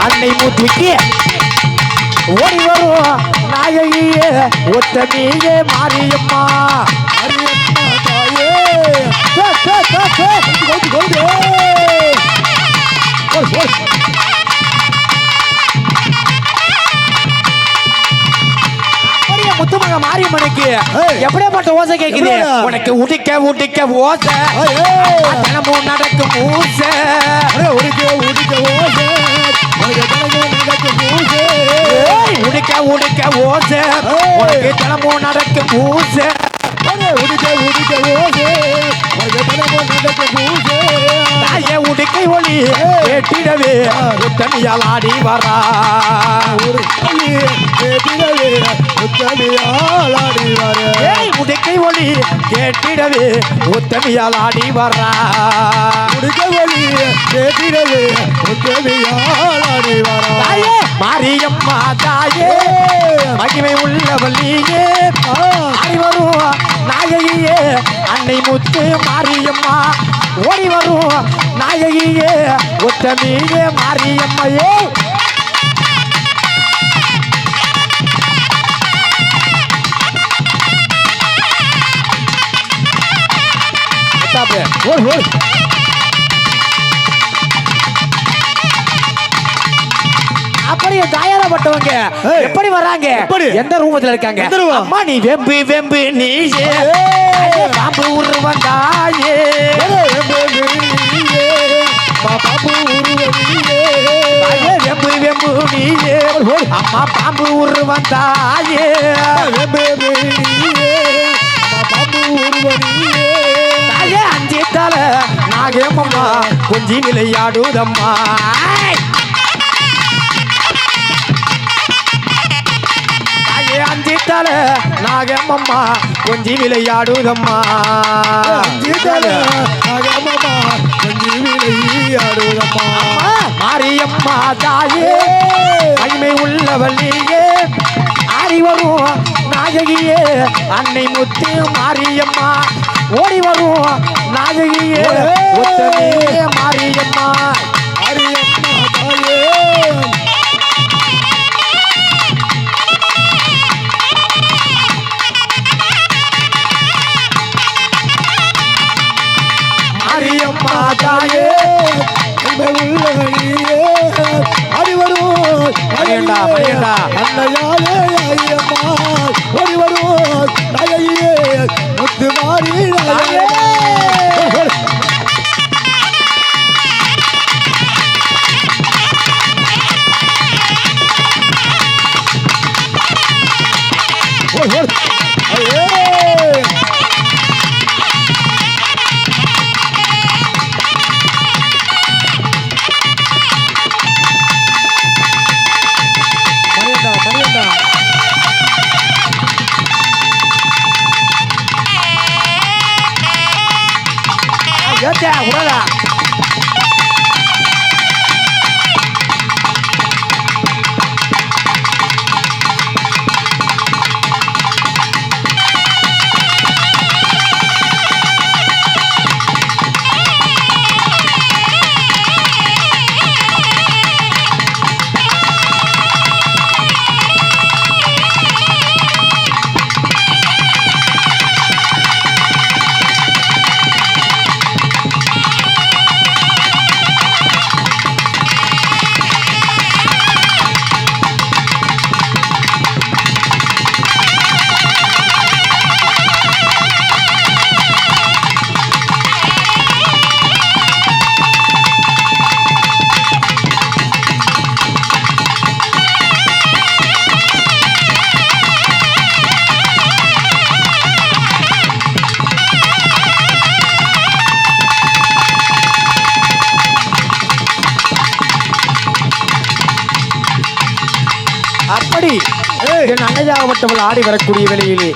அன்னை முத்துக்கு ஓடி வரும் நாயகியே ஒத்தமியே மாரியம்மா முத்துமக மாரியம்மனுக்கு எப்படியாப்பட்ட ஓசை கேக்குது உனக்கு உடிக்க உடிக்க ஓசை தினமும் நடக்கும் ஊசை உடிக்க உடிக்க ஓசை உடிக்க உடிக்க ஓசை உனக்கு தினமும் நடக்கும் ஊசை உடிக்க உடிக்க ஓசை தாய உடுக்கை ஒளி கேட்டிடவே உத்தமியால் ஆடி வரா கேட்டிடவே உத்தமியால் ஆடி வர உடுக்கை ஒளி கேட்டிடவே உத்தமியால் ஆடி வரா உடுக்கை ஒளி கேட்டிடவே உத்தமியால் ஆடி வரா தாயே மாரியம்மா தாயே மகிமை உள்ளவள் நீயே ஆடி வரும் நாயகியே அன்னை முத்து மாரியம்மா ஓடி வரும் நாயகியே உத்தமியே மாரியம்மையே அப்படியே தயாரப்பட்டவங்க எப்படி வராங்க எந்த ரூபத்துல இருக்காங்க அம்மா நீ வெம்பு வெம்பு நீ பாம்பு உருவந்தாயே பாம்பு வெம்பு வெம்பு நீயே அம்மா பாம்பு உருவந்தாயே பாம்பு உருவனியே தாயே அஞ்சு தலை நாகேமம்மா கொஞ்சி விளையாடுதம்மா அஞ்சித்தல நாகம்மா கொஞ்சி விளையாடுதம்மா நாகம்மா கொஞ்சி விளையாடுதம்மா மாரியம்மா தாயே மகிமை உள்ளவள் நீயே ஆடி வரும் நாயகியே அன்னை முத்து மாரியம்மா ஓடி வரும் நாயகியே உத்தமியே மாரியம்மா மாரியம்மா தாயே தாயே அடி வரும் மணியண்டா மணியண்டா அன்னையாலே ஐயம்மா ஓடி வரும் நாயகியே முத்து மாரி உடலா அப்படி என் அன்னையாகப்பட்டவள் ஆடி வரக்கூடிய வேளையிலே